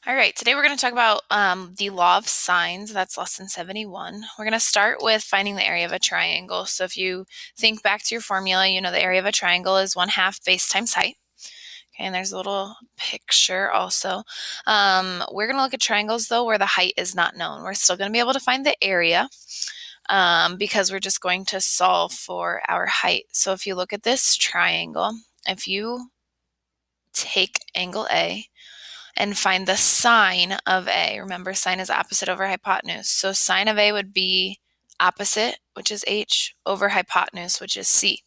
All right, today we're going to talk about the law of sines. That's lesson 71. We're going to start with finding the area of a triangle. So if you think back to your formula, you know the area of a triangle is 1/2 base times height. Okay, and there's a little picture also. We're going to look at triangles though where the height is not known. We're still going to be able to find the area because we're just going to solve for our height. So if you look at this triangle, if you take angle A and find the sine of A. Remember, sine is opposite over hypotenuse. So sine of A would be opposite, which is H, over hypotenuse, which is C.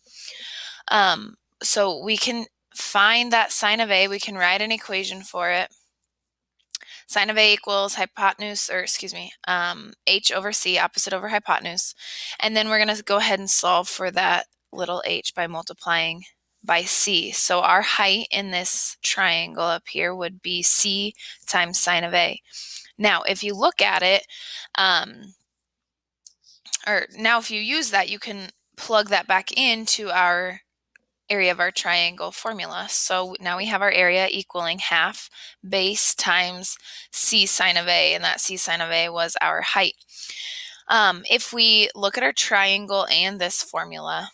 So we can find that sine of A. We can write an equation for it. Sine of A equals hypotenuse, or excuse me, H over C, opposite over hypotenuse. And then we're going to go ahead and solve for that little h by multiplying by C. So our height in this triangle up here would be C times sine of A. Now, if you look at it, if you use that, you can plug that back into our area of our triangle formula. So now we have our area equaling 1/2 base times C sine of A, and that C sine of A was our height. If we look at our triangle and this formula,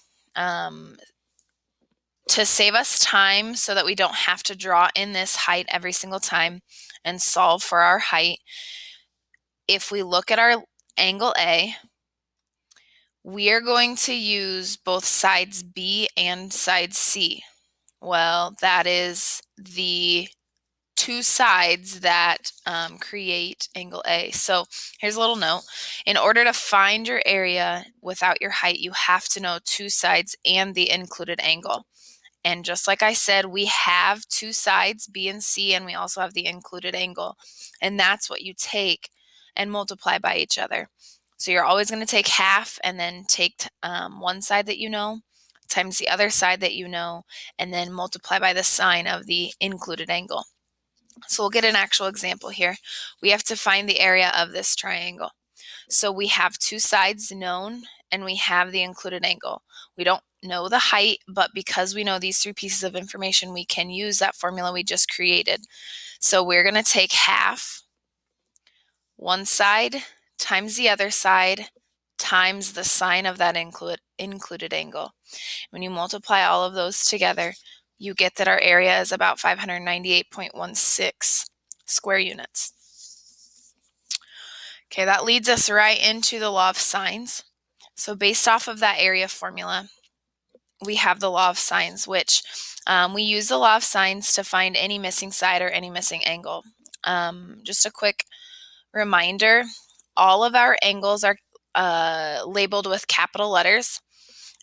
to save us time so that we don't have to draw in this height every single time and solve for our height, if we look at our angle A, we are going to use both sides B and side C. Well, that is the two sides that create angle A. So here's a little note. In order to find your area without your height, you have to know two sides and the included angle. And just like I said, we have two sides, B and C, and we also have the included angle. And that's what you take and multiply by each other. So you're always going to take 1/2 and then take one side that you know times the other side that you know, and then multiply by the sine of the included angle. So we'll get an actual example here. We have to find the area of this triangle. So we have two sides known and we have the included angle. We don't know the height, but because we know these three pieces of information, we can use that formula we just created. So we're going to take 1/2 one side times the other side times the sine of that included angle. When you multiply all of those together, you get that our area is about 598.16 square units. Okay, that leads us right into the law of sines. So based off of that area formula, we have the law of sines, which we use the law of sines to find any missing side or any missing angle. Just a quick reminder, all of our angles are labeled with capital letters,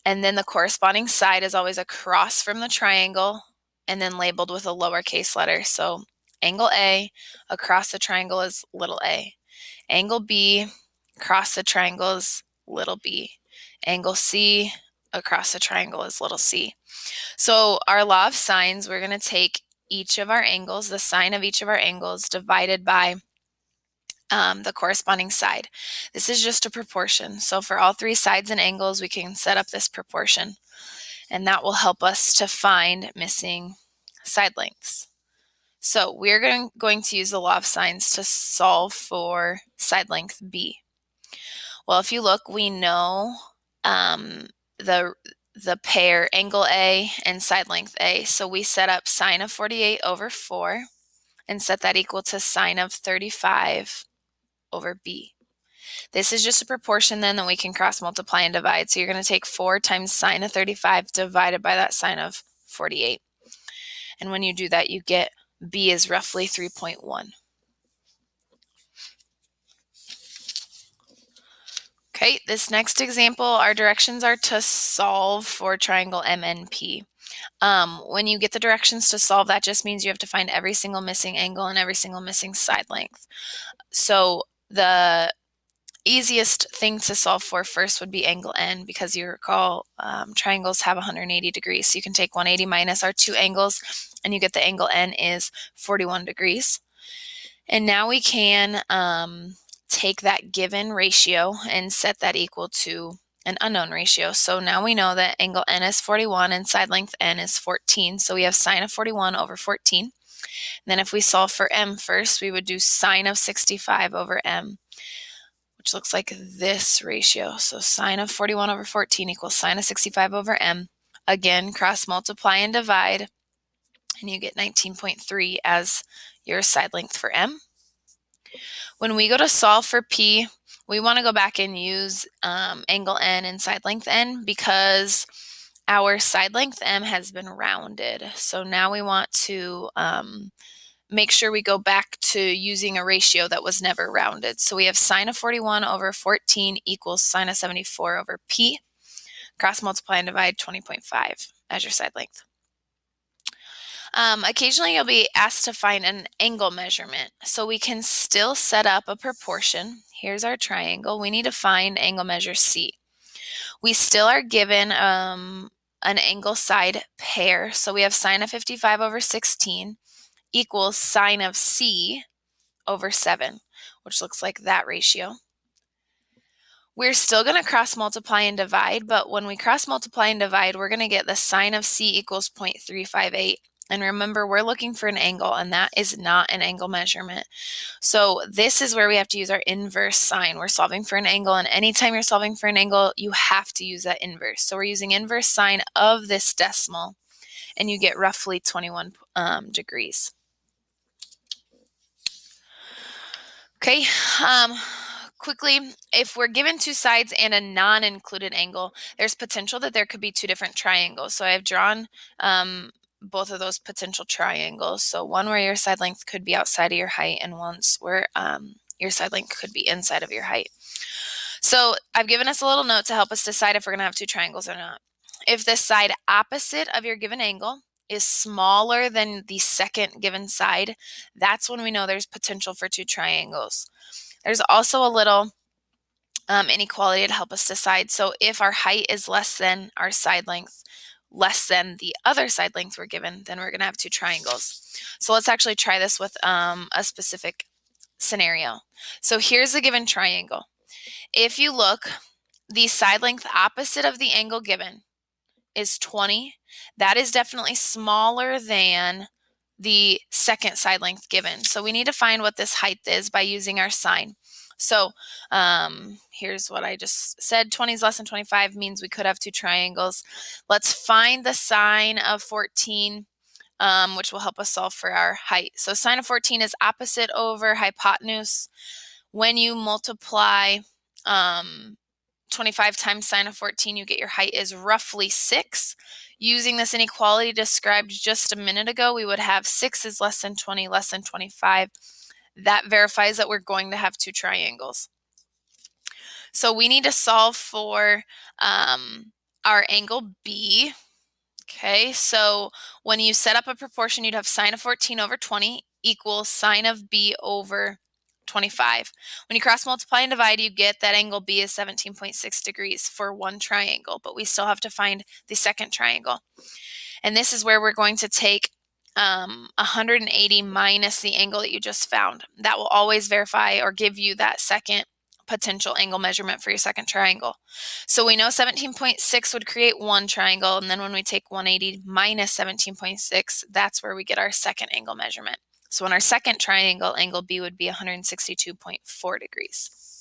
and then the corresponding side is always across from the triangle and then labeled with a lowercase letter. So angle A across the triangle is little a. Angle B across the triangle is little b. Angle C across the triangle is little c. So our law of sines, we're going to take each of our angles, the sine of each of our angles, divided by the corresponding side. This is just a proportion. So for all three sides and angles, we can set up this proportion, and that will help us to find missing side lengths. So we're going to use the law of sines to solve for side length B. Well, if you look, we know the pair angle A and side length A. So we set up sine of 48 over 4 and set that equal to sine of 35 over B. This is just a proportion then that we can cross multiply and divide. So you're going to take 4 times sine of 35 divided by that sine of 48. And when you do that, you get B is roughly 3.1. Okay, this next example, our directions are to solve for triangle MNP. When you get the directions to solve, that just means you have to find every single missing angle and every single missing side length. So the easiest thing to solve for first would be angle N, because you recall triangles have 180 degrees. So you can take 180 minus our two angles and you get the angle N is 41 degrees. And now we can take that given ratio and set that equal to an unknown ratio. So now we know that angle N is 41 and side length N is 14. So we have sine of 41 over 14. Then if we solve for m first, we would do sine of 65 over m, which looks like this ratio. So sine of 41 over 14 equals sine of 65 over m. Again, cross multiply and divide, and you get 19.3 as your side length for m. When we go to solve for p, we want to go back and use angle n and side length n because our side length m has been rounded. So now we want to make sure we go back to using a ratio that was never rounded. So we have sine of 41 over 14 equals sine of 74 over p. Cross multiply and divide 20.5 as your side length. Occasionally you'll be asked to find an angle measurement. So we can still set up a proportion. Here's our triangle. We need to find angle measure C. We still are given an angle side pair. So we have sine of 55 over 16 equals sine of C over 7, which looks like that ratio. We're still going to cross multiply and divide, but when we cross multiply and divide, we're going to get the sine of C equals 0.358. And remember, we're looking for an angle, and that is not an angle measurement. So this is where we have to use our inverse sign. We're solving for an angle, and anytime you're solving for an angle, you have to use that inverse. So we're using inverse sign of this decimal, and you get roughly 21 degrees. Okay, quickly, if we're given two sides and a non-included angle, there's potential that there could be two different triangles. So I've drawn both of those potential triangles. So one where your side length could be outside of your height, and one's where your side length could be inside of your height. So I've given us a little note to help us decide if we're going to have two triangles or not. If the side opposite of your given angle is smaller than the second given side, that's when we know there's potential for two triangles. There's also a little inequality to help us decide. So if our height is less than our side length, less than the other side length we're given, then we're going to have two triangles. So let's actually try this with a specific scenario. So here's the given triangle. If you look, the side length opposite of the angle given is 20. That is definitely smaller than the second side length given. So we need to find what this height is by using our sign. So here's what I just said. 20 is less than 25 means we could have two triangles. Let's find the sine of 14, which will help us solve for our height. So sine of 14 is opposite over hypotenuse. When you multiply 25 times sine of 14, you get your height is roughly 6. Using this inequality described just a minute ago, we would have 6 is less than 20, less than 25. That verifies that we're going to have two triangles. So we need to solve for our angle B. Okay, so when you set up a proportion, you'd have sine of 14 over 20 equals sine of B over 25. When you cross multiply and divide, you get that angle B is 17.6 degrees for one triangle, but we still have to find the second triangle. And this is where we're going to take 180 minus the angle that you just found. That will always verify or give you that second potential angle measurement for your second triangle. So we know 17.6 would create one triangle, and then when we take 180 minus 17.6, that's where we get our second angle measurement. So in our second triangle, angle B would be 162.4 degrees.